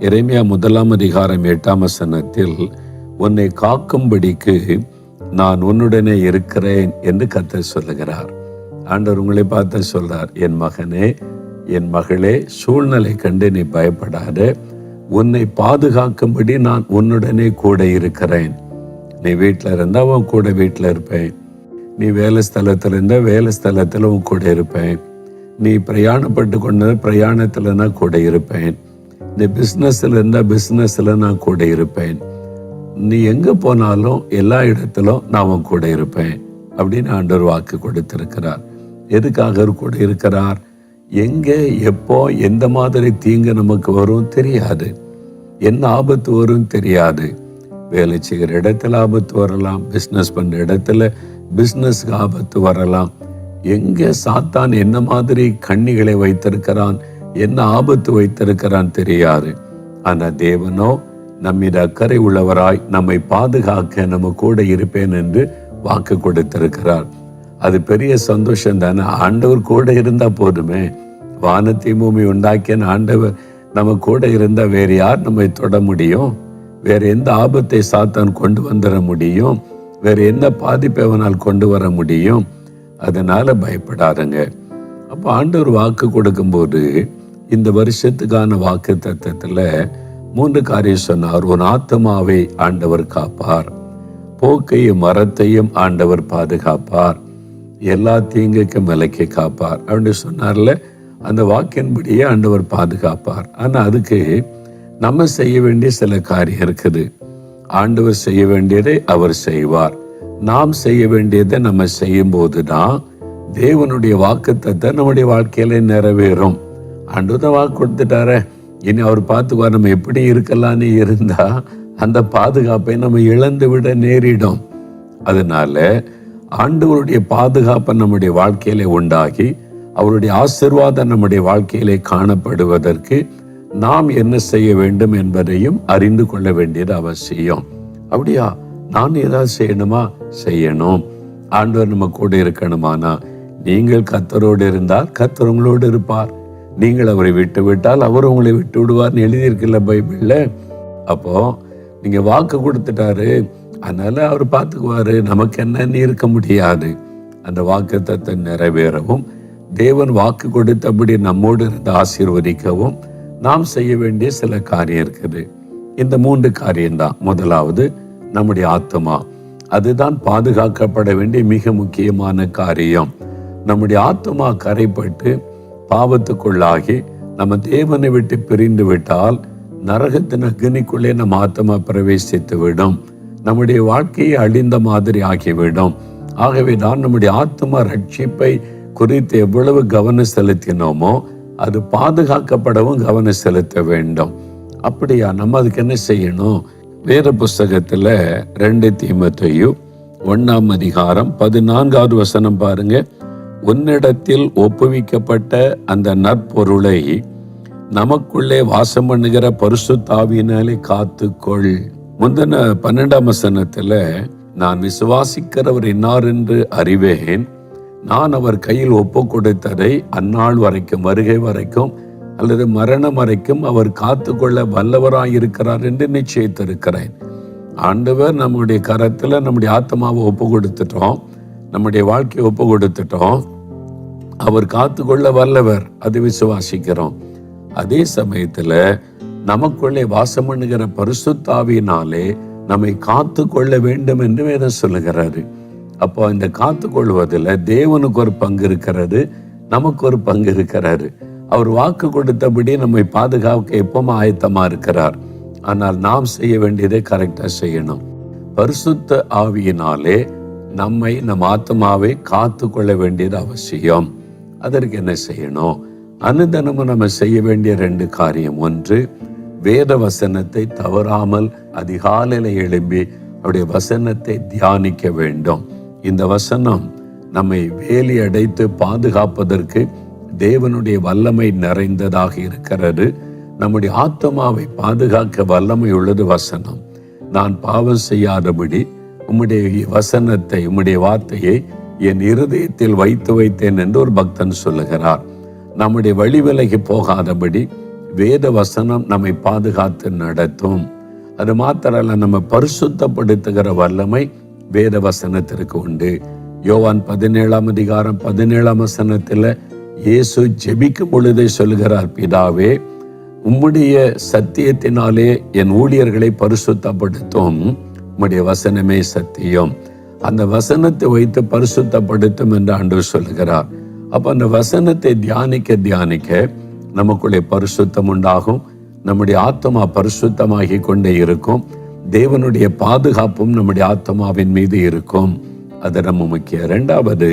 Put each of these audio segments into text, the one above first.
எரேமியா 1:8 உன்னை காக்கும்படிக்கு நான் உன்னுடனே இருக்கிறேன் என்று கர்த்தர் சொல்லுகிறார். ஆண்டவர் உங்களை பார்த்து சொல்றார், என் மகனே, என் மகளே, சூழ்நிலை கண்டு நீ பயப்படாத, உன்னை பாதுகாக்கும்படி நான் உன்னுடனே கூட இருக்கிறேன். நீ வீட்டில் இருந்தா உன் கூட வீட்டில் இருப்பேன், நீ வேலை ஸ்தலத்தில் இருந்தா வேலை ஸ்தலத்தில் உன் கூட இருப்பேன், நீ பிரயாணப்பட்டு கொண்ட பிரயாணத்தில் நான் கூட இருப்பேன், நீ பிஸ்னஸ்ல இருந்தா பிஸ்னஸ்ல நான் கூட இருப்பேன், நீ எங்க போனாலும் எல்லா இடத்திலும் நான் உன் கூட இருப்பேன் அப்படின்னு ஆண்டவர் வாக்கு கொடுத்திருக்கிறார். எதுக்காக கூட இருக்கிறார்? எங்கே, எப்போ, எந்த மாதிரி தீங்கு நமக்கு வரும் தெரியாது, என்ன ஆபத்து வரும் தெரியாது. வேலை செய்கிற இடத்துல ஆபத்து வரலாம், பிஸ்னஸ் பண்ற இடத்துல பிஸ்னஸ்க்கு ஆபத்து வரலாம். எங்க சாத்தான் என்ன மாதிரி கண்ணிகளை வைத்திருக்கிறான், என்ன ஆபத்து வைத்திருக்கிறான் தெரியாது. ஆனா தேவனோ நம்மீது அக்கறை உள்ளவராய் நம்மை பாதுகாக்க நம்ம கூட இருப்பேன் என்று வாக்கு கொடுத்திருக்கிறார். அது பெரிய சந்தோஷம் தானே. ஆண்டவர் கூட இருந்தா போதுமே. வானத்தை பூமி உண்டாக்கிய ஆண்டவர் நம்ம கூட இருந்தா வேற யார் நம்மை தொட முடியும்? வேற எந்த ஆபத்தை சாத்தான் கொண்டு வந்துட முடியும்? வேற என்ன பாதிப்பை அவனால் கொண்டு வர முடியும்? அதனால பயப்படாதுங்க. அப்ப ஆண்டவர் வாக்கு கொடுக்கும்போது இந்த வருஷத்துக்கான வாக்கு தத்தத்துல 3 காரியம் சொன்னார். உன் ஆத்மாவை ஆண்டவர் காப்பார், போக்கையும் மரத்தையும் ஆண்டவர் பாதுகாப்பார், எல்லா தீங்குக்கும் விலக்கி காப்பார் அப்படின்னு சொன்னார்ல. அந்த வாக்கின்படியே ஆண்டவர் பாதுகாப்பார். ஆனா அதுக்கு நம்ம செய்ய வேண்டிய சில காரியம் இருக்குது. ஆண்டவர் செய்ய வேண்டியதை அவர் செய்வார், நாம் செய்ய வேண்டியதை நம்ம செய்யும் போதுதான் தேவனுடைய வாக்குத்தத்தை நம்முடைய வாழ்க்கையில நிறைவேறும். ஆண்டவர் தான் வாக்கு கொடுத்துட்டார, இனி அவர் பார்த்துக்குவார். நம்ம எப்படி இருக்கலான்னு இருந்தா அந்த பாதுகாப்பை நம்ம இழந்து விட நேரிடும். அதனால ஆண்டவருடைய பாதுகாப்பை நம்முடைய வாழ்க்கையிலே உண்டாகி அவருடைய ஆசீர்வாதம் நம்முடைய வாழ்க்கையிலே காணப்படுவதற்கு நாம் என்ன செய்ய வேண்டும் என்பதையும் அறிந்து கொள்ள வேண்டியது அவசியம். அப்படியா, நான் ஏதாவது செய்யணுமா? செய்யணும். ஆண்டவர் நம்ம கூட இருக்கணுமானா, நீங்கள் கர்த்தரோடு இருந்தால் கர்த்தர் உங்களோடு இருப்பார், நீங்கள் அவரை விட்டு விட்டால் அவர் உங்களை விட்டு விடுவார்னு எழுதியிருக்குல்ல பைபிள்ல. அப்போ நீங்க வாக்கு கொடுத்துட்டாரு, அதனால அவர் பார்த்துக்குவாரு, நமக்கு என்னன்னு இருக்க முடியாது. அந்த வாக்குத்தத்தை நிறைவேறவும் தேவன் வாக்கு கொடுத்தபடி நம்மோடு இருந்து ஆசீர்வதிக்கவும் நாம் செய்ய வேண்டிய சில காரியம் இருக்குது. இந்த 3 காரியம்தான். முதலாவது நம்முடைய ஆத்மா, அதுதான் பாதுகாக்கப்பட வேண்டிய மிக முக்கியமான காரியம். நம்முடைய ஆத்மா கரைப்பட்டு பாவத்துக்குள்ளாகி நம்ம தேவனை விட்டு பிரிந்து விட்டால் நரகத்தின் அக்னிக்குள்ளே நம்ம ஆத்மா பிரவேசித்து விடும், நம்முடைய வாழ்க்கையை அழிந்த மாதிரி ஆகிவிடும். ஆகவே தான் நம்முடைய ஆத்மா ரட்சிப்பை குறித்து எவ்வளவு கவனம் செலுத்தினோமோ அது பாதுகாக்கப்படவும் கவனம் செலுத்த வேண்டும். அப்படியா, நம்ம அதுக்கு என்ன செய்யணும்? வேத புஸ்தகத்துல 2 தீமோத்தேயு 1:14 பாருங்க. உன்னிடத்தில் ஒப்புவிக்கப்பட்ட அந்த நற்பொருளை நமக்குள்ளே வாசம் பண்ணுகிற பரிசுத்த ஆவியினாலே காத்துக்கொள். முந்தின 12 நான் விசுவாசிக்கிறவர் இன்னார் என்று அறிவேன், நான் அவர் கையில் ஒப்பு கொடுத்ததை அந்நாள் வரைக்கும், வருகை வரைக்கும் அல்லது மரணம் வரைக்கும் அவர் காத்துக்கொள்ள வல்லவராயிருக்கிறார் என்று நிச்சயித்திருக்கிறேன். ஆண்டவர் நம்முடைய கரத்துல நம்முடைய ஆத்மாவை ஒப்பு கொடுத்துட்டோம், நம்முடைய வாழ்க்கையை ஒப்பு கொடுத்துட்டோம். அவர் காத்துக்கொள்ள வல்லவர், அது விசுவாசிக்கிறோம். அதே சமயத்துல நமக்குள்ளே வாசம் பண்ணுகிற பரிசுத்த ஆவியினாலே நம்மை காத்து கொள்ள வேண்டும் என்று வேதம் சொல்லுகிறாரு. அப்போ இந்த காத்து கொள்வதில் தேவனுக்கு ஒரு பங்கு இருக்கிறது, நமக்கு ஒரு பங்கு இருக்கிறாரு. அவர் வாக்கு கொடுத்தபடி நம்மை பாதுகாக்க எப்பவும் ஆயத்தமா இருக்கிறார். ஆனால் நாம் செய்ய வேண்டியதை கரெக்டா செய்யணும். பரிசுத்த ஆவியினாலே நம்மை, நம் ஆத்மாவை காத்து கொள்ள வேண்டியது அவசியம். அதற்கு என்ன செய்யணும்? அனுதினமும் நம்ம செய்ய வேண்டிய 2 காரியம். 1, வேத வசனத்தை தவறாமல் அதிகாலையில எழும்பி அவருடைய வசனத்தை தியானிக்க வேண்டும். இந்த வசனம் நம்மை வேலி அடைத்து பாதுகாப்பதற்கு தேவனுடைய வல்லமை நிறைந்ததாக இருக்கிறது. நம்முடைய ஆத்மாவை பாதுகாக்க வல்லமை உள்ளது வசனம். நான் பாவம் செய்யாதபடி உம்முடைய வசனத்தை, உம்முடைய வார்த்தையை என் இருதயத்தில் வைத்து வைத்தேன் என்று ஒரு பக்தன் சொல்லுகிறார். நம்முடைய வழி விலகி போகாதபடி வேத வசனம் நம்மை பாதுகாத்து நடத்தும். அது மாத்திரல்ல, நம்ம பரிசுத்தப்படுத்துகிற வல்லமை வேத வசனத்திற்கு உண்டு. யோவான் 17:17 இயேசு ஜெபிக்கும் பொழுதே சொல்கிறார், பிதாவே, உம்முடைய சத்தியத்தினாலே என் ஊழியர்களை பரிசுத்தப்படுத்தும், உம்முடைய வசனமே சத்தியம். அந்த வசனத்தை வைத்து பரிசுத்தப்படுத்தும் என்று ஆண்டவர் சொல்கிறார். அப்ப அந்த வசனத்தை தியானிக்க நமக்குள்ளே பரிசுத்தம் உண்டாகும். நம்முடைய ஆத்மா பரிசுத்தமாகி கொண்டே இருக்கும். தேவனுடைய பாதுகாப்பும் நம்முடைய ஆத்மாவின் மீது இருக்கும். அது நம்ம முக்கியம். இரண்டாவது,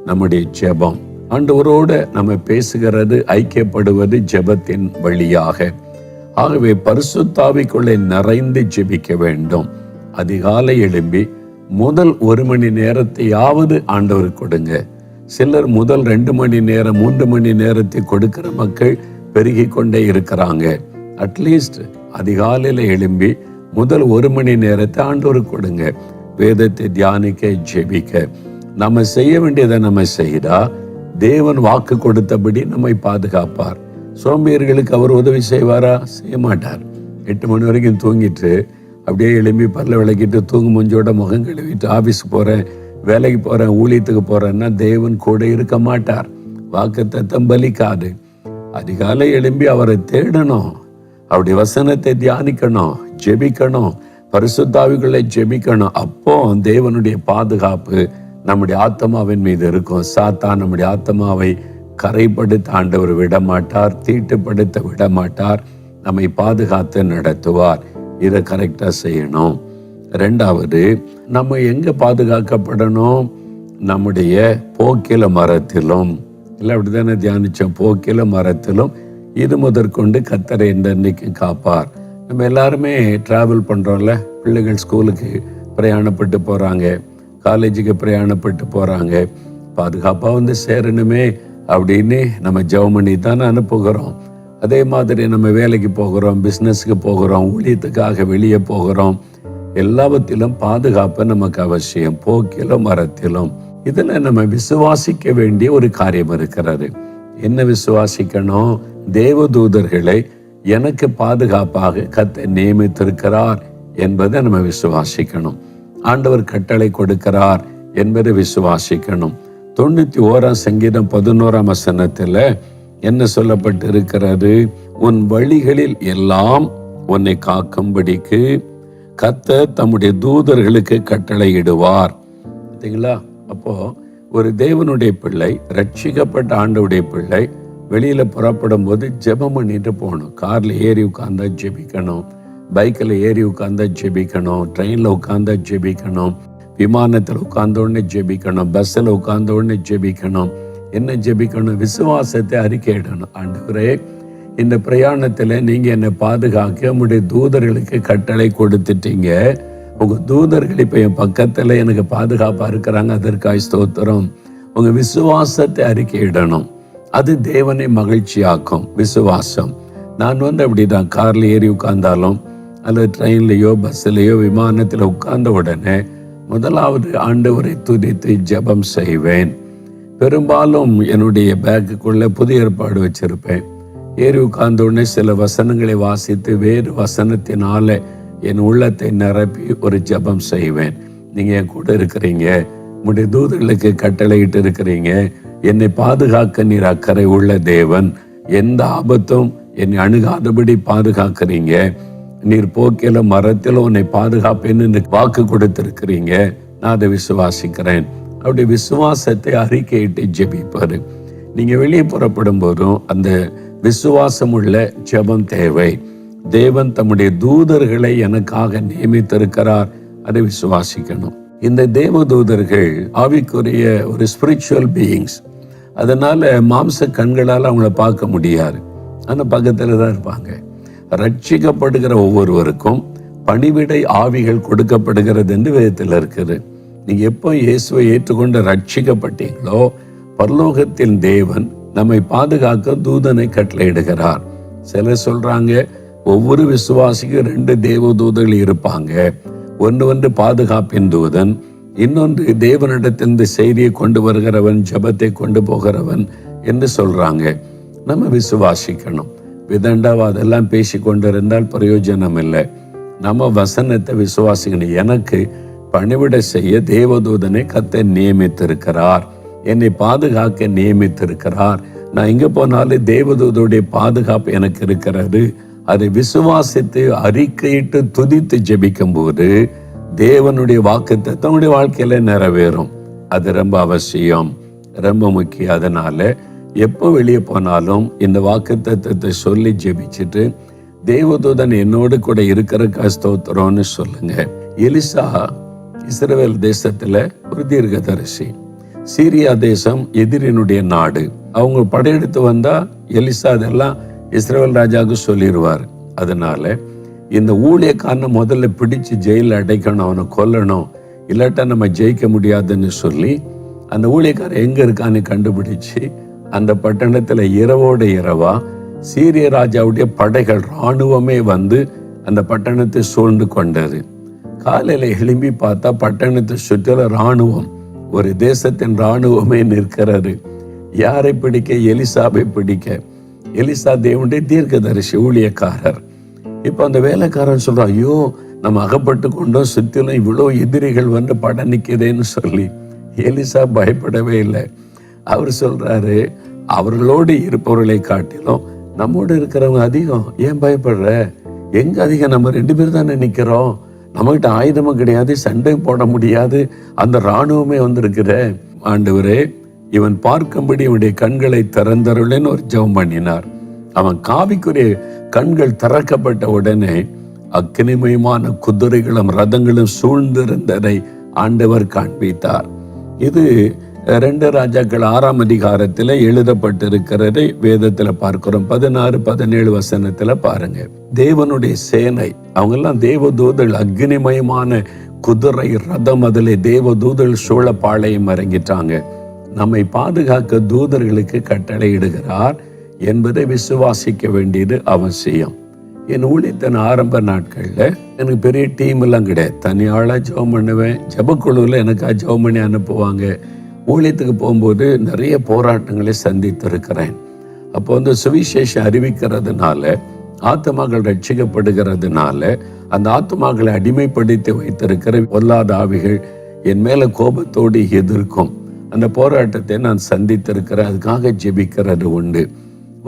நம்முடைய ஜெபம். ஆண்டவரோடு நம்ம பேசுகிறது, ஐக்கியப்படுவது ஜெபத்தின் வழியாக. ஆகவே பரிசுத்தாவிக்குள்ளே நிறைந்து ஜெபிக்க வேண்டும். அதிகாலை எழும்பி முதல் 1 மணி நேரத்தையாவது ஆண்டவருக்கு கொடுங்க. சிலர் முதல் 2 மணி நேரம் 3 மணி நேரத்தை கொடுக்கிற மக்கள் பெருகி கொண்டே இருக்கிறாங்க. அட்லீஸ்ட் அதிகாலையில எழும்பி முதல் 1 மணி நேரத்தை ஆண்டவருக்கு கொடுங்க. வேதத்தை தியானிக்க, ஜெபிக்க. நம்ம செய்ய வேண்டியதை நம்ம செய்தா தேவன் வாக்கு கொடுத்தபடி நம்மை பாதுகாப்பார். சோம்பேறிகளுக்கு அவர் உதவி செய்வாரா? செய்ய மாட்டார். 8 மணி வரைக்கும் தூங்கிட்டு அப்படியே எழும்பி பல்ல விளக்கிட்டு தூங்கு மூஞ்சோட முகம் கழுவிட்டு ஆபீஸ்க்கு போறேன், வேலைக்கு போறேன், ஊழியத்துக்கு போறேன்னா தேவன் கூட இருக்க மாட்டார். வாக்குத்தத்தம் பலிக்காது. அதிகாலை எழும்பி அவரை தேடணும், அவருடைய வசனத்தை தியானிக்கணும், ஜெபிக்கணும், பரிசுத்தாவிகளை ஜெபிக்கணும். அப்போ தேவனுடைய பாதுகாப்பு நம்முடைய ஆத்மாவின் மீது இருக்கும். சாத்தான் நம்முடைய ஆத்மாவை கரைப்படுத்த ஆண்டவர் விடமாட்டார், தீட்டுப்படுத்த விடமாட்டார். நம்மை பாதுகாத்து நடத்துவார். இதை கரெக்டா செய்யணும். ரெண்டாவது, நம்ம எங்க பாதுகாக்கப்படணும்? நம்முடைய போக்கில மரத்திலும். இல்லை அப்படித்தானே தியானிச்சோம்? போக்கில மரத்திலும் இது முதற்கொண்டு கர்த்தர் என்றைக்கும் காப்பார். நம்ம எல்லாருமே டிராவல் பண்றோம்ல. பிள்ளைகள் ஸ்கூலுக்கு பிரயாணப்பட்டு போறாங்க, காலேஜுக்கு பிரயாணப்பட்டு போறாங்க. பாதுகாப்பா வந்து சேரணுமே அப்படின்னு நம்ம ஜெபம் பண்ணி தானே அனுப்புகிறோம். அதே மாதிரி நம்ம வேலைக்கு போகிறோம், பிஸ்னஸுக்கு போகிறோம், ஊழியத்துக்காக வெளியே போகிறோம். எல்லாவற்றிலும் பாதுகாப்பு நமக்கு அவசியம். போக்கிலும் மரத்திலும். இதுல நம்ம விசுவாசிக்க வேண்டிய ஒரு காரியம் இருக்கிறது. என்ன விசுவாசிக்கணும்? தேவதூதர்களை எனக்கு பாதுகாப்பாக கர்த்தர் நியமித்திருக்கிறார் என்பதை நம்ம விசுவாசிக்கணும். ஆண்டவர் கட்டளை கொடுக்கிறார் என்பதை விசுவாசிக்கணும். 91 சங்கீதம் 11 என்ன சொல்லப்பட்டு இருக்கிறது? உன் வழிகளில் எல்லாம் உன்னை காக்கும்படிக்கு கர்த்தர் தம்முடைய தூதர்களுக்கு கட்டளையிடுவார். பார்த்தீங்களா? அப்போ ஒரு தேவனுடைய பிள்ளை, ரட்சிக்கப்பட்ட ஆண்டவருடைய பிள்ளை வெளியில புறப்படும் போது ஜெபம் பண்ணிட்டு போகணும். கார்ல ஏறி உட்கார்ந்தா ஜெபிக்கணும், பைக்கில் ஏறி உட்கார்ந்தா ஜெபிக்கணும், ட்ரெயின்ல உட்கார்ந்தா ஜெபிக்கணும், விமானத்தில் உட்கார்ந்த உடனே ஜெபிக்கணும், பஸ்ஸில் உட்கார்ந்த உடனே ஜெபிக்கணும். என்ன ஜெபிக்கணும்? விசுவாசத்தை அறிக்கையிடணும். ஆண்டவரே, இந்த பிரயாணத்துல நீங்க என்னை பாதுகாக்க உங்களுடைய தூதர்களுக்கு கட்டளை கொடுத்துட்டீங்க. உங்க தூதர்கள் இப்ப என் பக்கத்துல எனக்கு பாதுகாப்பா இருக்கிறாங்க, அதற்காய் ஸ்தோத்திரம். உங்க விசுவாசத்தை அறிக்கையிடணும். அது தேவனை மகிழ்ச்சியாக்கும். விசுவாசம். நான் அப்படிதான் கார்ல ஏறி உட்கார்ந்தாலும் அல்லது ட்ரெயின்லயோ பஸ்லயோ விமானத்துல உட்கார்ந்த உடனே முதலாவது ஆண்டவரை துதித்து ஜெபம் செய்வேன். பெரும்பாலும் என்னுடைய பேக்குக்குள்ள புதிய ஏற்பாடு வச்சிருப்பேன். ஏறி உட்கார்ந்த உடனே சில வசனங்களை வாசித்து வேறு வசனத்தினால என் உள்ளத்தை நிரப்பி ஒரு ஜெபம் செய்வேன். நீங்க என் கூட இருக்கிறீங்க, உங்களுடைய தூதர்களுக்கு கட்டளையிட்டு இருக்கிறீங்க, என்னை பாதுகாக்க நீர் அக்கறை உள்ள தேவன், எந்த ஆபத்தும் என்னை அணுகாதபடி பாதுகாக்கிறீங்க, நீர் போக்கில மரத்தில உன்னை பாதுகாப்பேன்னு வாக்கு கொடுத்திருக்கிறீங்க, நான் அதை விசுவாசிக்கிறேன். அப்படி விசுவாசத்தை அறிக்கையிட்டு ஜெபிப்பாரு. நீங்க வெளியே புறப்படும் போதும் அந்த விசுவாசம் உள்ள ஜெபம் தேவை. தேவன் தம்முடைய தூதர்களை எனக்காக நியமித்திருக்கிறார், அதை விசுவாசிக்கணும். இந்த தேவ தூதர்கள் ஆவிக்குரிய ஒரு ஸ்பிரிச்சுவல் பீயிங்ஸ். அதனால மாம்ச கண்களால் அவங்கள பார்க்க முடியாது, ஆனா பக்கத்துல தான் இருப்பாங்க. ரட்சிக்கப்படுகிற ஒவ்வொருவருக்கும் பணிவிடை ஆவிகள் கொடுக்கப்படுகிறது என்று வேதத்தில் இருக்குது. நீங்க எப்போ இயேசுவை ஏற்றுக்கொண்டு ரட்சிக்கப்பட்டீங்களோ, பரலோகத்தின் தேவன் நம்மை பாதுகாக்க தூதனை கட்டளையிடுகிறார். சிலர் சொல்றாங்க, ஒவ்வொரு விசுவாசிக்கும் 2 தேவ தூதர்கள் இருப்பாங்க. ஒன்று பாதுகாப்பின் தூதன், இன்னொன்று தேவனிடத்திலிருந்து செய்தியை கொண்டு வருகிறவன், ஜெபத்தை கொண்டு போகிறவன் என்று சொல்றாங்க. நம்ம விசுவாசிக்கணும். விதண்டாவா அதெல்லாம் பேசி கொண்டிருந்தால் பிரயோஜனம் இல்லை. நம்ம வசனத்தை விசுவாசிக்கணும். எனக்கு பணிவிடை செய்ய தேவதூதனை கர்த்தர் நியமித்திருக்கிறார், என்னை பாதுகாக்க நியமித்திருக்கிறார். நான் எங்க போனாலும் தேவதூதனுடைய பாதுகாப்பு எனக்கு இருக்கிறது. அதை விசுவாசித்து அறிக்கையிட்டு துதித்து ஜெபிக்கும் போது தேவனுடைய வாக்குத்தத்தம் தன்னுடைய வாழ்க்கையில நிறைவேறும். அது ரொம்ப அவசியம், ரொம்ப முக்கியம். அதனால எப்போ வெளியே போனாலும் இந்த வாக்குத்தத்தத்தை சொல்லி ஜெபிச்சுட்டு தேவதூதன் என்னோடு கூட இருக்கிற ஸ்தோத்திரம்னு சொல்லுங்க. எலிசா இஸ்ரவேல் தேசத்துல ஒரு தீர்க்கதரிசி. சீரியா தேசம் எதிரினுடைய நாடு. அவங்க படையெடுத்து வந்தா எலிசா அதெல்லாம் இஸ்ரவேல் ராஜாவுக்கு சொல்லிடுவார். அதனால இந்த ஊழியக்காரனை முதல்ல பிடிச்சு ஜெயில அடைக்கணும், அவனை கொல்லணும், இல்லாட்டா நம்ம ஜெயிக்க முடியாதுன்னு சொல்லி அந்த ஊழியக்காரன் எங்க இருக்கான்னு கண்டுபிடிச்சு அந்த பட்டணத்துல இரவோட இரவா சீரிய ராஜாவுடைய படைகள் இராணுவமே வந்து அந்த பட்டணத்தை சூழ்ந்து கொண்டது. காலையில எழும்பி பார்த்தா பட்டணத்தை சுற்றில இராணுவம், ஒரு தேசத்தின் இராணுவமே நிற்கிறது. யாரை பிடிக்க? எலிசாவை பிடிக்க. எலிசா தேவனுடைய தீர்க்கதரிசி, ஊழியக்காரர். இப்ப அந்த வேலைக்காரன் சொல்றான், ஐயோ நம்ம அகப்பட்டு கொண்டோம், சுத்திலும் இவ்வளோ எதிரிகள் வந்து படம் நிற்கிறேன்னு சொல்லி. எலிசா பயப்படவே இல்லை. அவர் சொல்றாரு, அவர்களோடு இருப்பவர்களை காட்டிலும் நம்மோடு இருக்கிறவங்க அதிகம், ஏன் பயப்படுற? எங்க அதிகம்? நம்ம 2 பேர் தானே நிக்கிறோம், நம்மகிட்ட ஆயுதமும் கிடையாது, சண்டையும் போட முடியாது, அந்த இராணுவமே வந்திருக்கிற. ஆண்டவரே, இவன் பார்க்கும்படி இவனுடைய கண்களை திறந்தருளேன்னு ஒரு ஜெபம் பண்ணினார். அவன் காவிக்குரிய கண்கள் திறக்கப்பட்ட உடனே அக்கினிமயமான குதிரைகளும் ரதங்களும் சூழ்ந்திருந்ததை ஆண்டவர் காண்பித்தார். இது 2 ராஜாக்கள் 6ஆம் அதிகாரத்தில் எழுதப்பட்டிருக்கிறதை வேதத்துல பார்க்கிறோம். 16, 17 வசனத்துல பாருங்க. தேவனுடைய சேனை, அவங்க எல்லாம் தேவதூதர்கள், அக்னிமயமான குதிரை ரதம், அதிலே தேவதூதர்கள் சூழ பாளையம் இறங்கிட்டாங்க. நம்மை பாதுகாக்க தூதர்களுக்கு கட்டளை இடுகிறார் என்பதை விசுவாசிக்க வேண்டியது அவசியம். என் ஊழியத்தின் ஆரம்ப நாட்கள்ல எனக்கு பெரிய டீம் எல்லாம் கிடையாது, தனியாளா ஜெபம் பண்ணுவேன். ஜெபக்குழுவில் எனக்கு ஜெபம் பண்ணி அனுப்புவாங்க. ஊழியத்துக்கு போகும்போது நிறைய போராட்டங்களை சந்தித்திருக்கிறேன். அப்போ சுவிசேஷம் அறிவிக்கிறதுனால, ஆத்துமாக்கள் ரட்சிக்கப்படுகிறதுனால, அந்த ஆத்துமாக்களை அடிமைப்படுத்தி வைத்திருக்கிற பொல்லாத ஆவிகள் என் மேல கோபத்தோடு எதிர்க்கும். அந்த போராட்டத்தை நான் சந்தித்திருக்கிறேன். அதுக்காக ஜெபிக்கிறது உண்டு.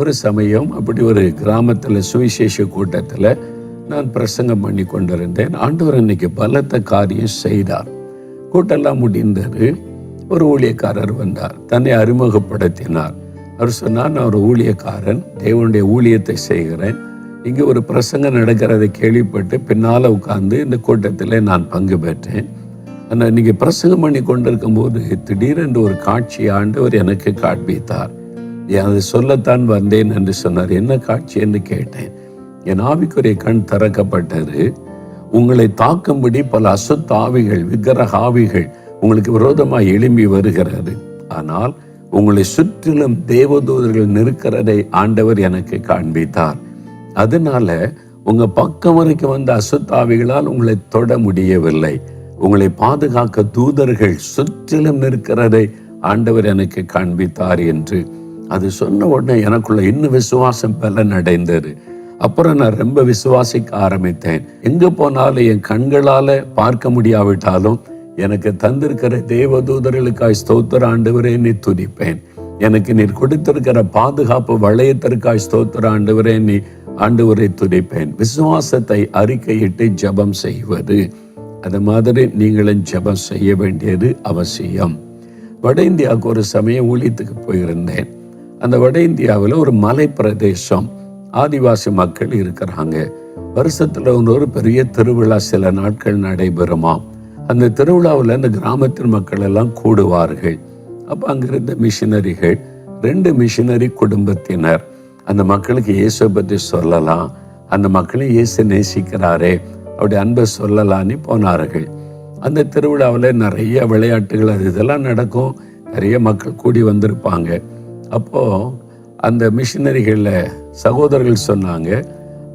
ஒரு சமயம் அப்படி ஒரு கிராமத்துல சுவிசேஷ கூட்டத்துல நான் பிரசங்கம் பண்ணி கொண்டிருந்தேன். ஆண்டவர் இன்னைக்கு பலத்த காரியம் செய்தார். கூட்டெல்லாம் முடிந்தது. ஒரு ஊழியக்காரர் வந்தார், தன்னை அறிமுகப்படுத்தினார். அவர் சொன்னார், நான் ஒரு ஊழியக்காரன், தேவனுடைய ஊழியத்தை செய்கிறேன். இங்கே ஒரு பிரசங்கம் நடக்கிறதை கேள்விப்பட்டு பின்னால உட்கார்ந்து இந்த கூட்டத்தில் நான் பங்கு பெற்றேன். ஆனால் இன்னைக்கு பிரசங்கம் பண்ணி கொண்டிருக்கும் போது திடீரென்று ஒரு காட்சி ஆண்டவர் எனக்கு காண்பித்தார். அதை சொல்லத்தான் வந்தேன் என்று சொன்னார். என்ன காட்சி என்று கேட்டேன். என் ஆவிக்குரிய கண் திறக்கப்பட்டது. உங்களை தாக்கும்படி பல அசுத்த ஆவிகள், விக்கிரக ஆவிகள் உங்களுக்கு விரோதமாக எழும்பி வருகிறது. ஆனால் உங்களை சுற்றிலும் தேவதூதர்கள் நிற்கிறதை ஆண்டவர் எனக்கு காண்பித்தார். அதனால உங்க பக்கம் வரைக்கும் வந்த அசுத்தாவிகளால் உங்களை தொட முடியவில்லை. உங்களை பாதுகாக்க தூதர்கள் சுற்றிலும் நிற்கிறதை ஆண்டவர் எனக்கு காண்பித்தார் என்று அது சொன்ன உடனே எனக்குள்ள இன்னும் விசுவாசம் பலன் அடைந்தது. அப்புறம் நான் ரொம்ப விசுவாசிக்க ஆரம்பித்தேன். எங்க போனாலும் என் கண்களால பார்க்க முடியாவிட்டாலும் எனக்கு தந்திருக்கிற தேவதூதர்களுக்காய் ஸ்தோத்திர ஆண்டவரே நீ துதிப்பேன். எனக்கு நீர் கொடுத்திருக்கிற பாதுகாப்பு வளையத்திற்காய் ஸ்தோத்திர ஆண்டவரே நீ ஆண்டவரை துதிப்பேன். விசுவாசத்தை அறிக்கையிட்டு ஜெபம் செய்வது, அது மாதிரி நீங்களும் ஜெபம் செய்ய வேண்டியது அவசியம். வட இந்தியாவுக்கு ஒரு சமயம் ஊழியத்துக்கு போயிருந்தேன். அந்த வட இந்தியாவில் ஒரு மலை பிரதேசம், ஆதிவாசி மக்கள் இருக்கிறாங்க. வருஷத்துல ஒரு பெரிய திருவிழா சில நாட்கள் நடைபெறுமாம். அந்த திருவிழாவில் அந்த கிராமத்தின் மக்கள் எல்லாம் கூடுவார்கள். அப்போ அங்கிருந்த மிஷினரிகள், 2 மிஷினரி குடும்பத்தினர் அந்த மக்களுக்கு இயேசு பற்றி சொல்லலாம், அந்த மக்களையும் இயேசு நேசிக்கிறாரே அப்படி அன்பை சொல்லலான்னு போனார்கள். அந்த திருவிழாவில் நிறைய விளையாட்டுகள் அது இதெல்லாம் நடக்கும். நிறைய மக்கள் கூடி வந்திருப்பாங்க. அப்போ அந்த மிஷினரிகள்ல சகோதரர்கள் சொன்னாங்க,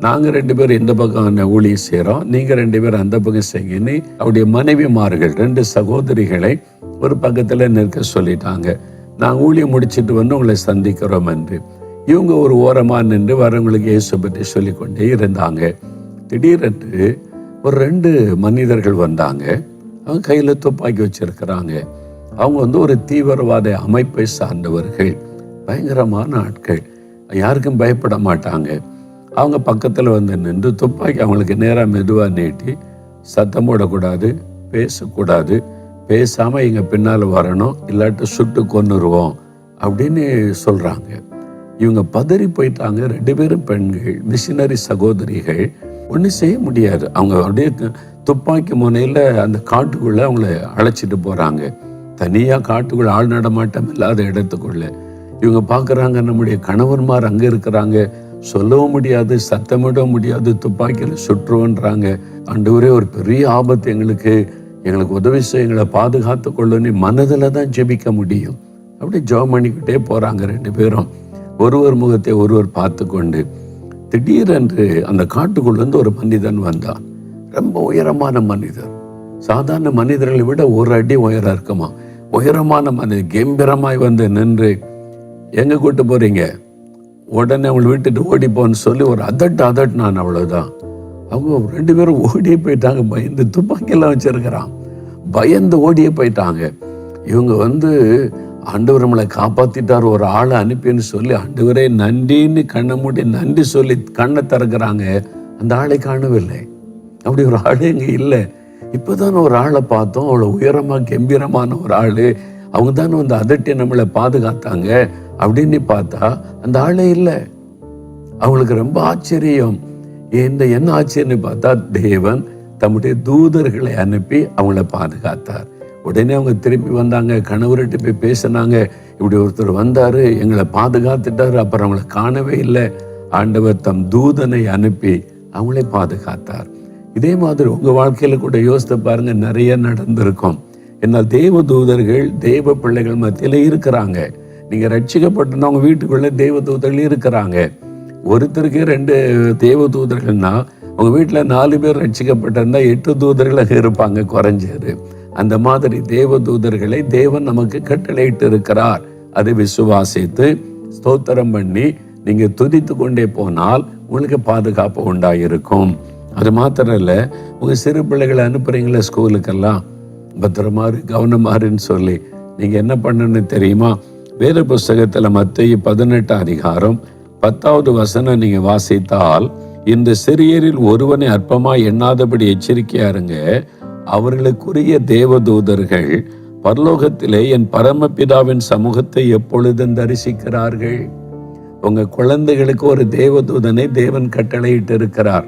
நாங்க 2 பேர் இந்த பக்கம் ஊழியம் செய்யறோம், நீங்க 2 பேர் அந்த பக்கம் செய்யுங்கன்னு அவருடைய மனைவிமார்கள் 2 சகோதரிகளை ஒரு பக்கத்துல நிற்க சொல்லிட்டாங்க. நாங்கள் ஊழியம் முடிச்சுட்டு வந்து உங்களை சந்திக்கிறோம் என்று. இவங்க ஒரு ஓரமாக நின்று வரவங்களுக்கு இயேசு பற்றி சொல்லிக்கொண்டே இருந்தாங்க. திடீரென்று ஒரு 2 மனிதர்கள் வந்தாங்க. அவங்க கையில் துப்பாக்கி வச்சிருக்கிறாங்க. அவங்க ஒரு தீவிரவாத அமைப்பை சார்ந்தவர்கள், பயங்கரமான ஆட்கள், யாருக்கும் பயப்பட மாட்டாங்க. அவங்க பக்கத்தில் நின்று துப்பாக்கி அவங்களுக்கு நேராக மெதுவாக நீட்டி, சத்தம் போடக்கூடாது, பேசக்கூடாது, பேசாமல் இங்கே பின்னால் வரணும், இல்லாட்டி சுட்டு கொன்னுருவோம் அப்படின்னு சொல்கிறாங்க. இவங்க பதறி போயிட்டாங்க. 2 பேரும் பெண்கள், மிஷினரி சகோதரிகள். ஒன்றும் செய்ய முடியாது. அவங்க அப்படியே துப்பாக்கி முனையில் அந்த காட்டுக்குள்ளே அவங்கள அழைச்சிட்டு போகிறாங்க. தனியாக காட்டுக்குள்ளே ஆள் நடமாட்டம் இல்லாத இடத்துக்குள்ள இவங்க பார்க்குறாங்க, நம்முடைய கணவன்மார் அங்கே இருக்கிறாங்க, சொல்லவும் முடியாது, சத்தமிடவும் முடியாது, துப்பாக்கியில் சுற்றுவன்றாங்க. ஆண்டவரே, ஒரு பெரிய ஆபத்து, எங்களுக்கு உதவி செய்ய, எங்களை பாதுகாத்து கொள்ளுன்னு மனதில் தான் ஜெபிக்க முடியும். அப்படி ஜெபம் பண்ணிக்கிட்டே போகிறாங்க 2 பேரும், ஒருவர் முகத்தை ஒருவர் பார்த்து கொண்டு. திடீரென்று அந்த காட்டுக்குள்ளேருந்து ஒரு மனிதன் வந்தான். ரொம்ப உயரமான மனிதர், சாதாரண மனிதர்களை விட 1 அடி உயரம் இருக்குமா. உயரமான மனிதர் கம்பீரமாய் நின்று, எங்கே கூட்டு போறீங்க, உடனே அவங்களை விட்டுட்டு ஓடிப்போன்னு சொல்லி ஒரு அதட்டினான். அவ்வளோதான். அவங்க 2 பேரும் ஓடியே போயிட்டாங்க. பயந்து, துப்பாக்கியெல்லாம் வச்சிருக்கிறான், பயந்து ஓடியே போயிட்டாங்க. இவங்க ஆண்டவர் நம்மளை காப்பாத்திட்டார், ஒரு ஆளை அனுப்பின்னு சொல்லி, ஆண்டவரே நன்றின்னு கண்ணை மூடி நன்றி சொல்லி கண்ணை திறக்கிறாங்க. அந்த ஆளை காணவில்லை. அப்படி ஒரு ஆளே இங்கே இல்லை. இப்போதான் ஒரு ஆளை பார்த்தோம், அவ்வளோ உயரமாக கம்பீரமான ஒரு ஆள், அவங்க தானே அதட்டி நம்மளை பாதுகாத்தாங்க அப்படின்னு பார்த்தா அந்த ஆளே இல்லை. அவங்களுக்கு ரொம்ப ஆச்சரியம். என்ன ஆச்சரியன்னு பார்த்தா, தேவன் தம்முடைய தூதர்களை அனுப்பி அவங்கள பாதுகாத்தார். உடனே அவங்க திரும்பி வந்தாங்க, கணவர்கிட்ட போய் பேசினாங்க, இப்படி ஒருத்தர் வந்தாரு, எங்களை பாதுகாத்துட்டாரு. அப்புறம் அவங்களை காணவே இல்லை. ஆண்டவர் தம் தூதனை அனுப்பி அவங்களே பாதுகாத்தார். இதே மாதிரி உங்க வாழ்க்கையில கூட யோசித்து பாருங்க, நிறைய நடந்திருக்கும். ஏன்னா தேவ தூதர்கள் தேவ பிள்ளைகள் மத்தியில இருக்கிறாங்க. நீங்க ரட்சிக்கப்பட்டனா உங்க வீட்டுக்குள்ள தேவ தூதர்கள் இருக்கிறாங்க. ஒருத்தருக்கு 2 தேவ தூதர்கள்னா உங்க வீட்டுல 4 பேர் ரட்சிக்கப்பட்டிருந்தா 8 தூதர்கள் இருப்பாங்க குறைஞ்சது. அந்த மாதிரி தேவ தூதர்களை தேவன் நமக்கு கட்டளையிட்டு இருக்கிறார். அதை விசுவாசித்து ஸ்தோத்திரம் பண்ணி நீங்க துதித்து கொண்டே போனால் உங்களுக்கு பாதுகாப்பு உண்டாயிருக்கும். அது மாத்திரம் இல்ல, உங்க சிறு பிள்ளைகளை அனுப்புறீங்களா ஸ்கூலுக்கெல்லாம், பத்திரமாறு கவனமாறுன்னு சொல்லி நீங்க என்ன பண்ணணும்னு தெரியுமா? வேத புஸ்தகத்துல மத்தேயு 18 அதிகாரம் 10வது வசனம் நீங்க வாசித்தால், இந்த சிறியரில் ஒருவனை அற்பமாய் எண்ணாதபடி எச்சரிக்கையா இருங்க, அவர்களுக்குரிய தேவதூதர்கள் பரலோகத்திலே என் பரமபிதாவின் சமூகத்தை எப்பொழுதும் தரிசிக்கிறார்கள். உங்க குழந்தைகளுக்கு ஒரு தேவதூதனை தேவன் கட்டளையிட்டு இருக்கிறார்.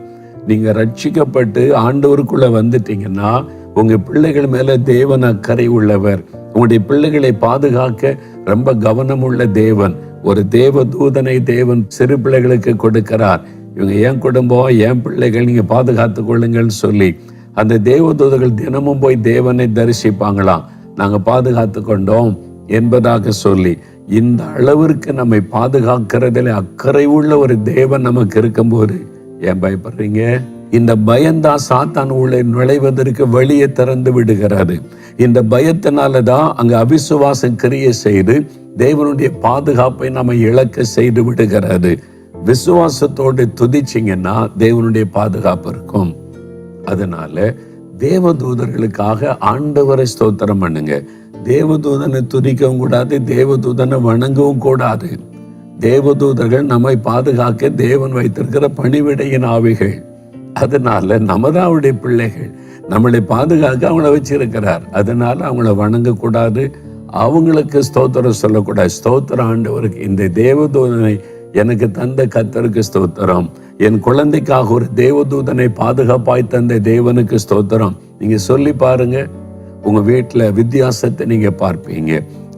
நீங்க ரட்சிக்கப்பட்டு ஆண்டவருக்குள்ள வந்துட்டீங்கன்னா உங்க பிள்ளைகள் மேல தேவன் அக்கறை உள்ளவர். உங்களுடைய பிள்ளைகளை பாதுகாக்க ரொம்ப கவனமுள்ள தேவன். ஒரு தேவ தூதனை தேவன் சிறு பிள்ளைகளுக்கு கொடுக்கிறார். இவங்க என் குடும்பம், என் பிள்ளைகள், நீங்க பாதுகாத்து கொள்ளுங்கள்னு சொல்லி அந்த தேவ தூதர்கள் தினமும் போய் தேவனை தரிசிப்பாங்களாம். நாங்க பாதுகாத்து கொண்டோம் என்பதாக சொல்லி, இந்த அளவிற்கு நம்மை பாதுகாக்கிறதுல அக்கறை உள்ள ஒரு தேவன் நமக்கு இருக்கும்போது ஏன் பயப்படுறீங்க? இந்த பயம்தான் சாத்தான் உள்ளே நுழைவதற்கு வழியை திறந்து விடுகிறது. இந்த பயத்தினாலதான் அங்க அவிசுவாசம் கிரியை செய்து தேவனுடைய பாதுகாப்பை நம்ம இழக்க செய்து விடுகிறது. விசுவாசத்தோடு துதிச்சிங்கன்னா தேவனுடைய பாதுகாப்பு இருக்கும். அதனால தேவதூதர்களுக்காக ஆண்டவரை ஸ்தோத்திரம் பண்ணுங்க. தேவதூதனை துதிக்கவும் கூடாது, தேவதூதனை வணங்கவும் கூடாது. தேவதூதர்கள் நம்மை பாதுகாக்க தேவன் வைத்திருக்கிற பணிவிடையின் ஆவிகள். அதனால நம்ம தான் அவருடைய பிள்ளைகள், நம்மளை பாதுகாக்க அவங்கள வச்சிருக்கிறார். அதனால அவங்கள வணங்க கூடாது, அவங்களுக்கு ஸ்தோத்திரம் சொல்லக்கூடாது. ஸ்தோத்திரம் ஆண்டவருக்கு. இந்த தேவதூதனை எனக்கு தந்த கர்த்தருக்கு ஸ்தோத்திரம். என் குழந்தைக்காக ஒரு தேவதூதனை பாதுகாப்பாய் தந்த தேவனுக்கு ஸ்தோத்திரம். நீங்க சொல்லி பாருங்க, உங்க வீட்டுல வித்தியாசத்தை நீங்க பார்ப்பீங்க.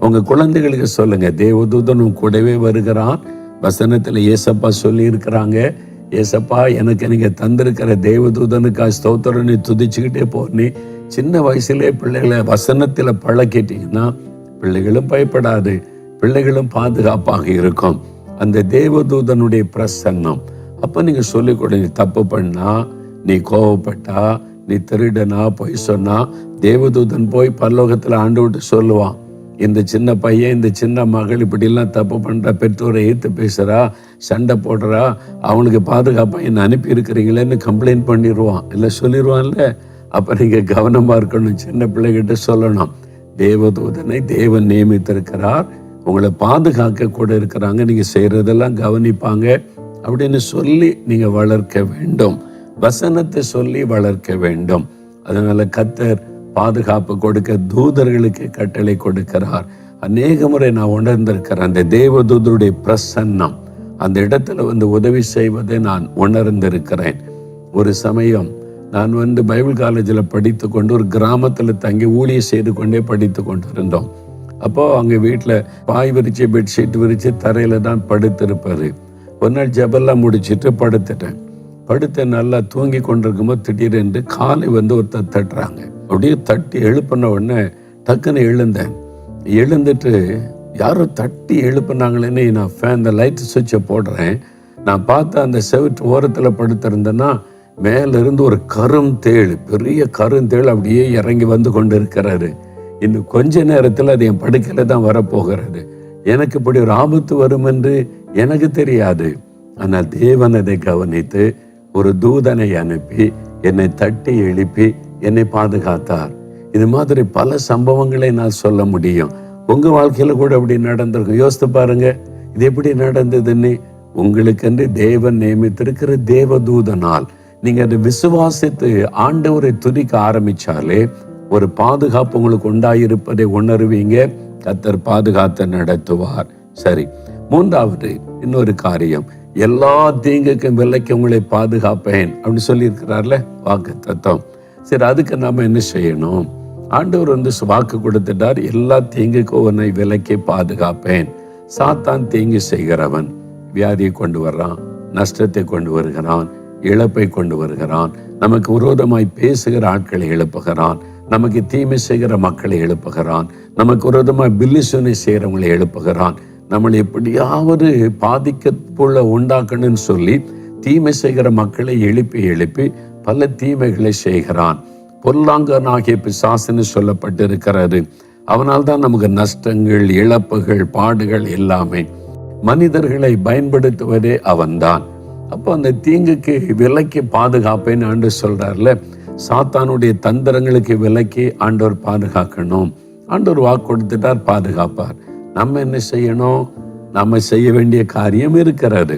உங்க குழந்தைகளுக்கு சொல்லுங்க, தேவதூதனும் கூடவே வருகிறான். வசனத்துல ஏசப்பா சொல்லி இருக்கிறாங்க, ஏசப்பா எனக்கு நீங்க தந்திருக்கிற தேவதூதனுக்கா ஸ்தோத்திரம் நீ துதிச்சுக்கிட்டே போனி. சின்ன வயசுலேயே பிள்ளைகளை வசனத்துல பழக்கிட்டீங்கன்னா பிள்ளைகளும் பயப்படாது, பிள்ளைகளும் பாதுகாப்பாக இருக்கும். அந்த தேவதூதனுடைய பிரசன்னம். அப்ப நீங்க சொல்லிக் கொடுங்க, தப்பு பண்ணா, நீ கோவப்பட்டா, நீ திருடனா, பொய் சொன்னா, தேவதூதன் போய் பரலோகத்துல ஆண்டு விட்டு சொல்லுவான், இந்த சின்ன பையன், இந்த சின்ன மகள் இப்படிலாம் தப்பு பண்றா, பெற்றோரை எதிர்த்து பேசுறா, சண்டை போடுறா, அவனுக்கு பாதுகாப்பா என்ன அனுப்பி இருக்கிறீங்களேன்னு கம்ப்ளைண்ட் பண்ணிடுவான், இல்லை சொல்லிடுவான்ல. அப்ப நீங்க கவனமா இருக்கணும். சின்ன பிள்ளைகிட்ட சொல்லணும், தேவதூதனை தேவன் நியமித்திருக்கிறார், உங்களை பாதுகாக்க கூட இருக்கிறாங்க, நீங்க செய்யறதெல்லாம் கவனிப்பாங்க அப்படின்னு சொல்லி நீங்க வளர்க்க வேண்டும். வசனத்தை சொல்லி வளர்க்க வேண்டும். அதனால கர்த்தர் பாதுகாப்பு கொடுக்க தூதர்களுக்கு கட்டளை கொடுக்கிறார். அநேக முறை நான் உணர்ந்திருக்கிறேன், அந்த தேவதூதருடைய பிரசன்னம் அந்த இடத்துல உதவி செய்வதை நான் உணர்ந்திருக்கிறேன். ஒரு சமயம் நான் பைபிள் காலேஜில் படித்து கொண்டு ஒரு கிராமத்தில் தங்கி ஊழியம் செய்து கொண்டே படித்து கொண்டு இருந்தோம். அப்போ அங்கே வீட்டில் பாய் விரிச்சு பெட்ஷீட் விரிச்சு தரையில தான் படுத்திருப்பாரு. ஒரு நாள் ஜெபெல்லாம் முடிச்சுட்டு படுத்து நல்லா தூங்கி கொண்டிருக்கும்போது திடீரென்று காலை ஒருத்தர் தட்டுறாங்க. அப்படியே தட்டி எழுப்பின உடனே டக்குன்னு எழுந்துட்டு யாரும் தட்டி எழுப்பினாங்களேன்னு நான் ஃபேன் லைட் சுவிட்சை போடுறேன். நான் பார்த்து அந்த செவிட்டு ஓரத்தில் படுத்திருந்தேன்னா மேலிருந்து ஒரு கருந்தேள், பெரிய கருந்தேள் அப்படியே இறங்கி வந்து கொண்டு இருக்கிறாரு. இன்னும் கொஞ்ச நேரத்தில் அது என் படுக்கையில தான் வரப்போகிறது. எனக்கு இப்படி ஒரு ஆபத்து வரும் என்று எனக்கு தெரியாது. ஆனால் தேவன் அதை கவனித்து ஒரு தூதனை அனுப்பி என்னை தட்டி எழுப்பி என்னை பாதுகாத்தார். இது மாதிரி பல சம்பவங்களை நான் சொல்ல முடியும். உங்க வாழ்க்கையில கூட அப்படி நடந்திருக்கும். யோசித்து பாருங்க, இது எப்படி நடந்ததுன்னு. உங்களுக்கென்று தேவன் நியமித்திருக்கிற தேவதூதனால் நீங்க அதை விசுவாசித்து ஆண்டவரை துதிக்க ஆரம்பிச்சாலே ஒரு பாதுகாப்பு உங்களுக்கு உண்டாயிருப்பதை உணர்வீங்க. கர்த்தர் பாதுகாத்து நடத்துவார். சரி, மூன்றாவது இன்னொரு காரியம், எல்லா தீங்குக்கும் விலைக்கு உங்களை பாதுகாப்பேன் அப்படின்னு சொல்லி இருக்கிறார்ல, வாக்கு தத்துவம். சரி, அதுக்கு நாம என்ன செய்யணும்? ஆண்டவர் வாக்கு கொடுத்துட்டார், எல்லா தீங்குக்கும் உன்னை விலைக்கு பாதுகாப்பேன். சாத்தான் தீங்கு செய்கிறவன், வியாதியை கொண்டு வர்றான், நஷ்டத்தை கொண்டு வருகிறான், இழப்பை கொண்டு வருகிறான், நமக்கு விரோதமாய் பேசுகிற ஆட்களை எழுப்புகிறான், நமக்கு தீமை செய்கிற மக்களை எழுப்புகிறான், நமக்கு விரோதமாய் பில்லிசனை செய்கிறவங்களை எழுப்புகிறான். நம்மளை எப்படியாவது பாதிக்கப்புள்ள உண்டாக்கணும்னு சொல்லி தீமை செய்கிற மக்களை எழுப்பி பல தீமைகளை செய்கிறான். பொல்லாங்கனாகிய பிசாசுன்னு சொல்லப்பட்டிருக்கிறது. அவனால் தான் நமக்கு நஷ்டங்கள், இழப்புகள், பாடுகள் எல்லாமே. மனிதர்களை பயன்படுத்துவதே அவன்தான். அப்போ அந்த தீங்குக்கு விலைக்கு பாதுகாப்பேன்னு ஆண்டவர் சொல்றாருல, சாத்தானுடைய தந்திரங்களுக்கு விலைக்கு ஆண்டவர் பாதுகாக்கணும். ஆண்டவர் வாக்கு கொடுத்துட்டார், பாதுகாப்பார். நம்ம என்ன செய்யணும்? நம்ம செய்ய வேண்டிய காரியம் இருக்கிறது.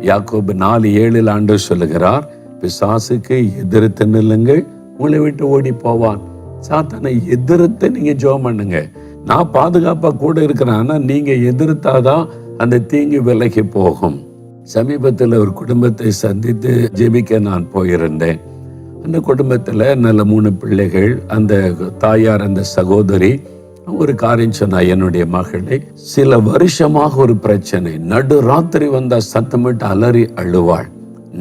யாக்கோபு 4:7 ஆண்டவர் சொல்லுகிறார், பிசாசுக்கு எதிர்த்து நில்லுங்கள், உங்களை விட்டு ஓடி போவான். சாத்தானை எதிர்த்து நீங்க ஜெபம் பண்ணுங்க. நான் பாதுகாப்பா கூட இருக்கிறேன், ஆனா நீங்க எதிர்த்தாதான் அந்த தீங்கு விலகி போகும். சமீபத்தில் ஒரு குடும்பத்தை சந்தித்து ஜெபிக்க நான் போயிருந்தேன். அந்த குடும்பத்துல நல்ல 3 பிள்ளைகள். அந்த தாயார், அந்த சகோதரி ஒரு காரியம் சொன்னா, என்னுடைய மகளே சில வருஷமாக ஒரு பிரச்சனை, நடு ராத்திரி வந்தா சத்தமிட்டு அலறி அழுவாள்.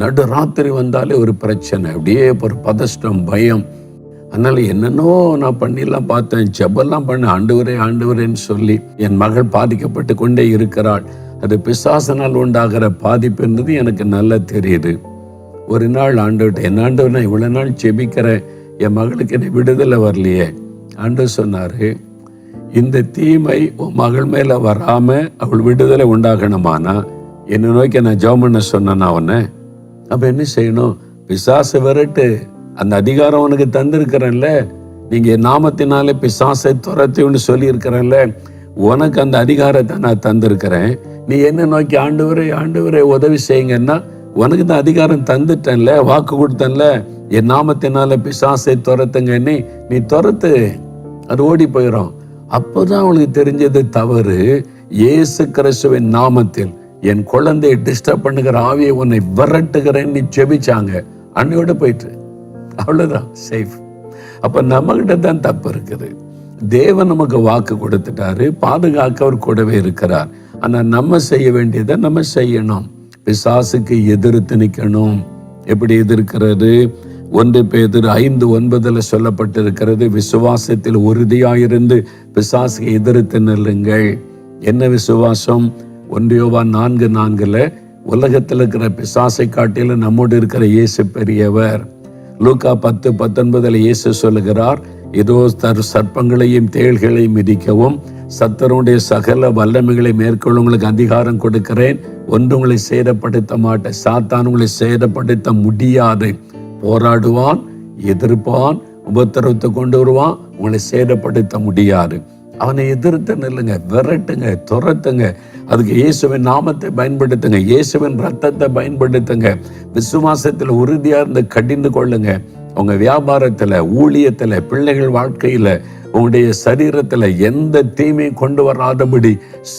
நடு ராத்திரி வந்தாலே ஒரு பிரச்சனை, அப்படியே ஒரு பதஷ்டம், பயம். அதனால என்னன்னோ நான் பண்ணிலாம் பார்த்தேன், ஜெபெல்லாம் பண்ண, ஆண்டவரேன்னு சொல்லி என் மகள் பாதிக்கப்பட்டு கொண்டே இருக்கிறாள். அது பிசாசனால் உண்டாகிற பாதிப்பு என்பது எனக்கு நல்லா தெரியுது. ஒரு நாள் ஆண்டவர்கிட்ட, என் ஆண்டவர், நான் இவ்வளவு நாள் ஜெபிக்கிறேன், என் மகளுக்கு என்ன விடுதலை வரலையே. ஆண்டவர் சொன்னாரு, இந்த தீமை உன் மகள் மேல வராம அவள் விடுதலை உண்டாகணுமானா என்ன நோக்கி நான் ஜெபம் பண்ண சொன்னேன். அவனை அப்ப என்ன செய்யணும்? பிசாசை விரட்டு, அந்த அதிகாரம் உனக்கு தந்திருக்கிறேன்ல, நீங்க என் நாமத்தினாலே பிசாசை துரத்தி சொல்லி இருக்கிறேன்ல, உனக்கு அந்த அதிகாரத்தை நான் தந்திருக்கிறேன். நீ என்ன நோக்கி ஆண்டவரே உதவி செய்யுங்கன்னா, உனக்கு தான் அதிகாரம் தந்துட்டேன்ல, வாக்கு கொடுத்தேன்ல, என் நாமத்தினால பிசாசை துரத்துங்க, நீ துரத்து, அது ஓடி போயிடும். அப்போதான் அவளுக்கு தெரிஞ்சது தவறு. இயேசு கிறிஸ்துவின் நாமத்தில் என் குழந்தையை டிஸ்டர்ப் பண்ணுகிற ஆவியை உன்னை விரட்டுகிறேன்னு ஜெபிச்சாங்க. அன்னையோட போயிட்டு அவ்வளவுதான், சேஃப். அப்ப நம்ம கிட்ட தான் தப்பு இருக்குது. தேவன் நமக்கு வாக்கு கொடுத்துட்டாரு, பாதுகாக்க அவர் கூடவே இருக்கிறார். ஆனா நம்ம செய்ய வேண்டியதை நம்ம செய்யணும். பிசாசுக்கு எதிர்த்து நிற்கணும். எப்படி எதிர்க்கிறது? 1 பேதுரு 5:9 சொல்லப்பட்டிருக்கிறது, விசுவாசத்தில் உறுதியாயிருந்து பிசாசுக்கு எதிர்த்து நில்லுங்கள். என்ன விசுவாசம்? 1 யோவான் 4:4 உலகத்தில் இருக்கிற பிசாசை காட்டிலும் நம்மோடு இருக்கிற இயேசு பெரியவர். லூக்கா 10:19 இயேசு சொல்லுகிறார், இதோ சர்ப்பங்களையும் தேள்களையும் மிதிக்கவும் சத்தருடைய சகல வல்லமைகளை மேற்கொள்ள உங்களுக்கு அதிகாரம் கொடுக்கிறேன். ஒன்று உங்களை சேதப்படுத்த மாட்டேன். சாத்தான் உங்களை சேதப்படுத்த முடியாது. போராடுவான், எதிர்ப்பான், உபத்திரவத்தை கொண்டு வருவான், உங்களை சேதப்படுத்த முடியாது. அவனை எதிர்த்து நில்லுங்க, விரட்டுங்க, துரத்துங்க. அதுக்கு இயேசுவின் நாமத்தை பயன்படுத்துங்க, இயேசுவின் ரத்தத்தை பயன்படுத்துங்க. விசுவாசத்தில் உறுதியா இருந்து கடிந்து கொள்ளுங்க. உங்க வியாபாரத்துல, ஊழியத்துல, பிள்ளைகள் வாழ்க்கையில, உங்களுடைய சரீரத்துல எந்த தீமையும் கொண்டு வராதபடி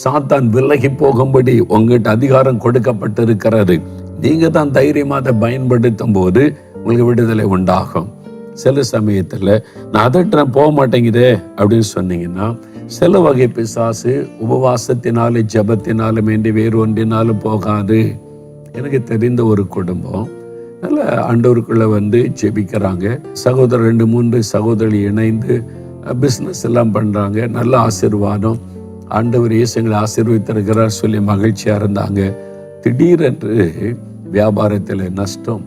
சாத்தான் விலகி போகும்படி உங்ககிட்ட அதிகாரம் கொடுக்கப்பட்டிருக்கிறது. நீங்க தான் தைரியமா அதை பயன்படுத்தும் போது உங்களுக்கு விடுதலை உண்டாகும். சில சமயத்துல நான் அதட்ட போக மாட்டேங்குதே அப்படின்னு சொன்னீங்கன்னா, சில வகை பிசாசு உபவாசத்தினாலும் ஜபத்தினாலும் வேண்டி வேறு ஒன்றினாலும் போகாது. எனக்கு தெரிந்த ஒரு குடும்பம் நல்ல ஆண்டவருக்குள்ள ஜெபிக்கிறாங்க. சகோதரர் 2-3 சகோதரர்கள் இணைந்து பிஸ்னஸ் எல்லாம் பண்றாங்க. நல்ல ஆசீர்வாதம். ஆண்டவர் இயேசுங்களை ஆசீர்வதித்திருக்கிறார் சொல்லி மகிழ்ச்சியா இருந்தாங்க. திடீரென்று வியாபாரத்தில் நஷ்டம்,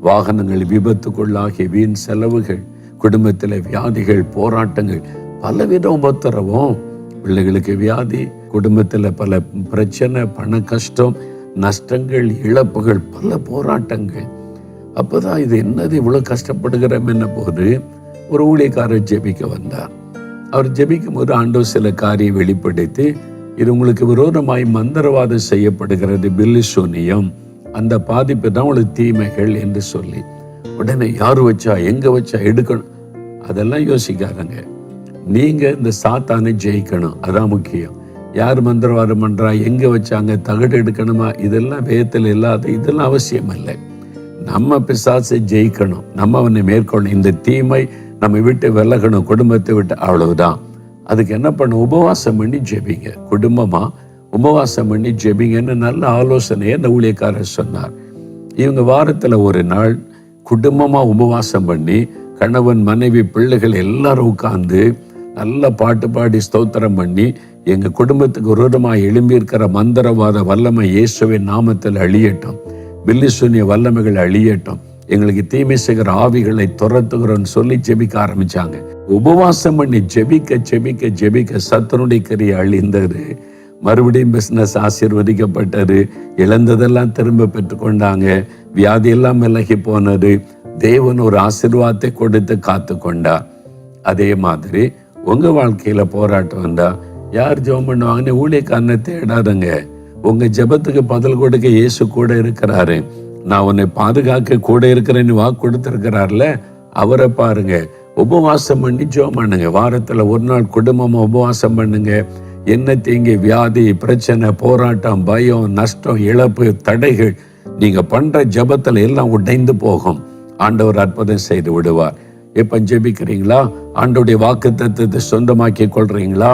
வாகனங்கள் விபத்துக்குள்ளாகிய வீண் செலவுகள், குடும்பத்தில் வியாதிகள், போராட்டங்கள், பலவித உபத்திரவம். பிள்ளைகளுக்கு வியாதி, குடும்பத்தில் பல பிரச்சனை, பண கஷ்டம், நஷ்டங்கள், இழப்புகள், பல போராட்டங்கள். அப்பதான் இது என்னது இவ்வளவு கஷ்டப்படுகிறோம் என்ன போது ஒரு ஊழியக்காரர் ஜெபிக்க வந்தார். அவர் ஜெபிக்கும் போது ஆண்டவர் சில காரியம் வெளிப்படுத்தி, இது உங்களுக்கு விரோதமாய் மந்திரவாதம் செய்யப்படுகிறது, பில்லிசூனியம், அந்த பாதிப்பு தான் உங்களுக்கு தீமைகள் என்று சொல்லி, உடனே யாரு வச்சா, எங்க வச்சா, எடுக்கணும், அதெல்லாம் யோசிக்காதங்க. நீங்க இந்த சாத்தானை ஜெயிக்கணும், அதான் முக்கியம். யார் மந்திரவாதம் பண்றா, எங்க வச்சாங்க, தகடு எடுக்கணுமா, இதெல்லாம் வேதத்தில் இல்லாத, இதெல்லாம் அவசியம் இல்லை. நம்ம பிசாசை ஜெயிக்கணும், நம்ம அவனை மேற்கொள்ளணும், இந்த தீமை நம்ம விட்டு விலகணும், குடும்பத்தை விட்டு, அவ்வளவுதான். அதுக்கு என்ன பண்ண, உபவாசம் பண்ணி ஜெபிங்க. குடும்பமா உபவாசம் பண்ணி ஜெபிங்கன்னு நல்ல ஆலோசனையை அந்த ஊழியக்காரர் சொன்னார். இவங்க வாரத்துல ஒரு நாள் குடும்பமா உபவாசம் பண்ணி, கணவன், மனைவி, பிள்ளைகள் எல்லாரும் உட்கார்ந்து நல்ல பாட்டு பாடி ஸ்தோத்திரம் பண்ணி, எங்க குடும்பத்துக்கு விரோதமாக எழும்பி இருக்கிற மந்திரவாத வல்லமை இயேசுவின் நாமத்தில் அழியட்டும், பில்லிசூனிய வல்லமைகள் அழியட்டும், எங்களுக்கு தீமை செய்கிற ஆவிகளை துரத்துகிறோன்னு சொல்லி ஜெபிக்க ஆரம்பிச்சாங்க. உபவாசம் பண்ணி ஜெபிக்க ஜெபிக்க ஜெபிக்க சத்துருடைய கிரியை அழிந்தது. மறுபடியும் பிசினஸ் ஆசீர்வதிக்கப்பட்டது. இழந்ததெல்லாம் திரும்ப பெற்றுக்கொண்டாங்க. வியாதி எல்லாம் விலகி போனது. தேவன் ஒரு ஆசீர்வாதத்தை கொடுத்து காத்து கொண்டார். அதே மாதிரி உங்க வாழ்க்கையில போராட்டம் வந்தா யார் ஜெபம் பண்ணுவாங்கன்னு ஊழியக்காரனை தேடாதங்க. உங்க ஜெபத்துக்கு பதில் கொடுக்க இயேசு கூட இருக்கிறாரு. நான் உன்னை பாதுகாக்க கூட இருக்கிறேன்னு வாக்கு கொடுத்திருக்கிறார்ல, அவரை பாருங்க. உபவாசம் பண்ணி ஜெபம் பண்ணுங்க. வாரத்துல ஒரு நாள் குடும்பமா உபவாசம் பண்ணுங்க. என்ன தீங்கு, வியாதி, பிரச்சனை, போராட்டம், பயம், நஷ்டம், இழப்பு, தடைகள், நீங்க பண்ற ஜெபத்துல எல்லாம் உடைந்து போகும். ஆண்டவர் அற்புதம் செய்து விடுவார். எப்ப ஜெபிக்கிறீங்களா, ஆண்டவருடைய வாக்குத்தத்தத்தை சொந்தமாக்கி கொள்றீங்களா,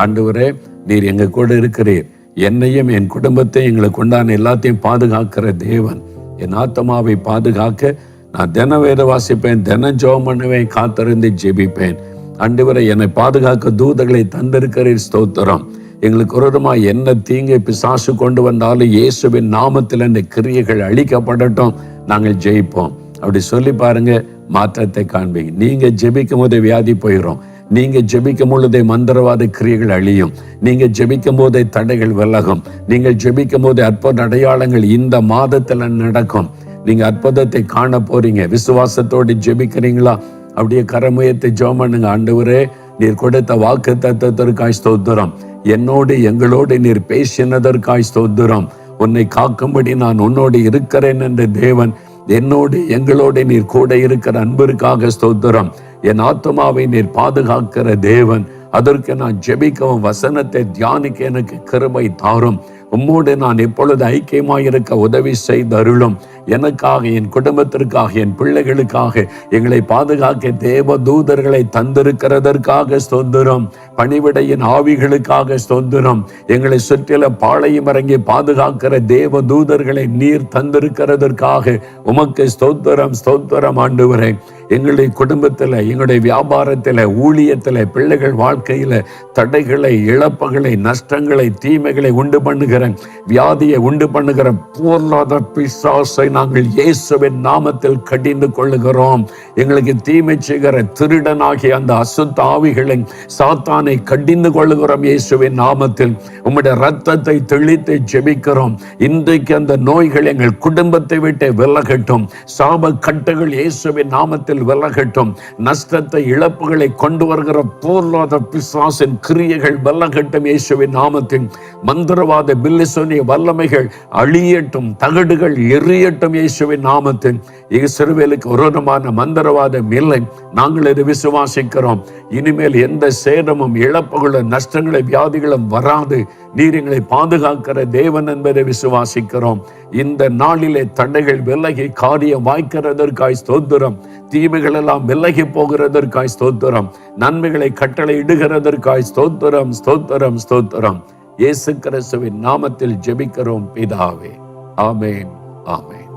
ஆண்டவரே நீர் எங்க கூட இருக்கிறீர், என்னையும் என் குடும்பத்தையும் எங்களுக்கு உண்டான எல்லாத்தையும் பாதுகாக்கிற தேவன், என் ஆத்மாவை பாதுகாக்க நான் தின வேத வாசிப்பேன், தினம் ஜெபம் பண்ணுவேன், காத்திருந்து ஜெபிப்பேன். ஆண்டவரே என்னை பாதுகாக்க தூதர்களை தந்திருக்கிறீர், ஸ்தோத்திரம். எங்களுக்கு விரோதமா என்ன தீங்கை பிசாசு கொண்டு வந்தாலும் இயேசுவின் நாமத்தில் அந்த கிரியைகள் அழிக்கப்படட்டும், நாங்கள் ஜெயிப்போம். அப்படி சொல்லி பாருங்க, மாற்றத்தை காண்பீங்க. நீங்க ஜெபிக்கும் போதே வியாதி போயிடும். நீங்க ஜெபிக்கும் பொழுதே மந்திரவாத கிரியைகள் அழியும். நீங்க ஜெபிக்கும் போதே தடைகள் விலகும். நீங்கள் ஜெபிக்கும் போதே அற்புத அடையாளங்கள் இந்த மாதத்துல நடக்கும். நீங்க அற்புதத்தை காண போறீங்க. விசுவாசத்தோடு ஜெபிக்கிறீங்களா? அப்படியே கரமுயத்தை ஜெபம் பண்ணுங்க. ஆண்டவரே நீர் கொடுத்த வாக்கு தத்தத்திற்காய் ஸ்தோத்திரம். என்னோடு எங்களோடு நீர் பேசினதற்காய் ஸ்தோத்திரம். உன்னை காக்கும்படி நான் உன்னோடு இருக்கிறேன் என்ற தேவன், என்னோடு எங்களோடு நீர் கூட இருக்கிற அன்பிற்காக ஸ்தோத்திரம். என் ஆத்மாவை நீர் பாதுகாக்கிற தேவன், அதற்கு நான் ஜெபிக்கவும் வசனத்தை தியானிக்க எனக்கு கிருபை தாரும். உம்மோடு நான் எப்பொழுது ஐக்கியமாயிருக்க உதவி செய்து அருளும். எனக்காக, என் குடும்பத்திற்காக, என் பிள்ளைகளுக்காக எங்களை பாதுகாக்க தேவ தூதர்களை தந்திருக்கிறதற்காக ஸ்தோத்திரம். பணிவிடையின் ஆவிகளுக்காக ஸ்தோத்திரம். எங்களை சுற்றில பாளையம் இறங்கி பாதுகாக்கிற தேவ தூதர்களை நீர் தந்திருக்கிறதற்காக உமக்கு ஸ்தோத்திரம், ஸ்தோத்திரம் ஆண்டவரே. எங்களுடைய குடும்பத்துல, எங்களுடைய வியாபாரத்துல, ஊழியத்துல, பிள்ளைகள் வாழ்க்கையில தடைகளை, இழப்புகளை, நஷ்டங்களை, தீமைகளை உண்டு பண்ணுகிற, வியாதியை உண்டு பண்ணுகிற பொருளாதார பிசாசை நாங்கள் இயேசுவின் நாமத்தில் கடிந்து கொள்ளுகிறோம். எங்களுக்கு தீமை செய்கிற திருடனாகிய அந்த அசுத்த ஆவிகளை, சாத்தானை கடிந்து கொள்ளுகிறோம் இயேசுவின் நாமத்தில். உம்முடைய ரத்தத்தை தெளித்து ஜெபிக்கிறோம். இன்றைக்கு அந்த நோய்கள் எங்கள் குடும்பத்தை விட்டு விலகட்டும். சாப கட்டுகள் இயேசுவின் நாமத்தில் விலகட்டும். நஷ்டத்தை, இழப்புகளை கொண்டு வருகிற பொருளாதார பிசாசின் கிரியைகள் விலகட்டும் இயேசுவின் நாமத்தில். மந்திரவாத பில்லிசோனிய வல்லமைகள் அழியட்டும். தகடுகள் எரியட்டும் இயேசுவின் நாமத்தில். இஸ்ரவேலுக்கு விரோதமான மந்திரவாதம் இல்லை. நாங்கள் இதை விசுவாசிக்கிறோம். இனிமேல் எந்த சேதமும், இழப்புகளும், நஷ்டங்களும், வியாதிகளும் வராது. நீர் எங்களை பாதுகாக்கிற தேவன் என்பதை விசுவாசிக்கிறோம். இந்த நாளிலே தடைகள் விலகி காரியம் வாய்க்கிறதற்காய் ஸ்தோத்திரம். தீமைகள் எல்லாம் விலகி போகிறதற்காய் ஸ்தோத்திரம். நன்மைகளை கட்டளை இடுகிறதற்காய் ஸ்தோத்திரம், ஸ்தோத்திரம், ஸ்தோத்திரம். இயேசு கிறிஸ்துவின் நாமத்தில் ஜெபிக்கிறோம் பிதாவே. ஆமென், ஆமென்.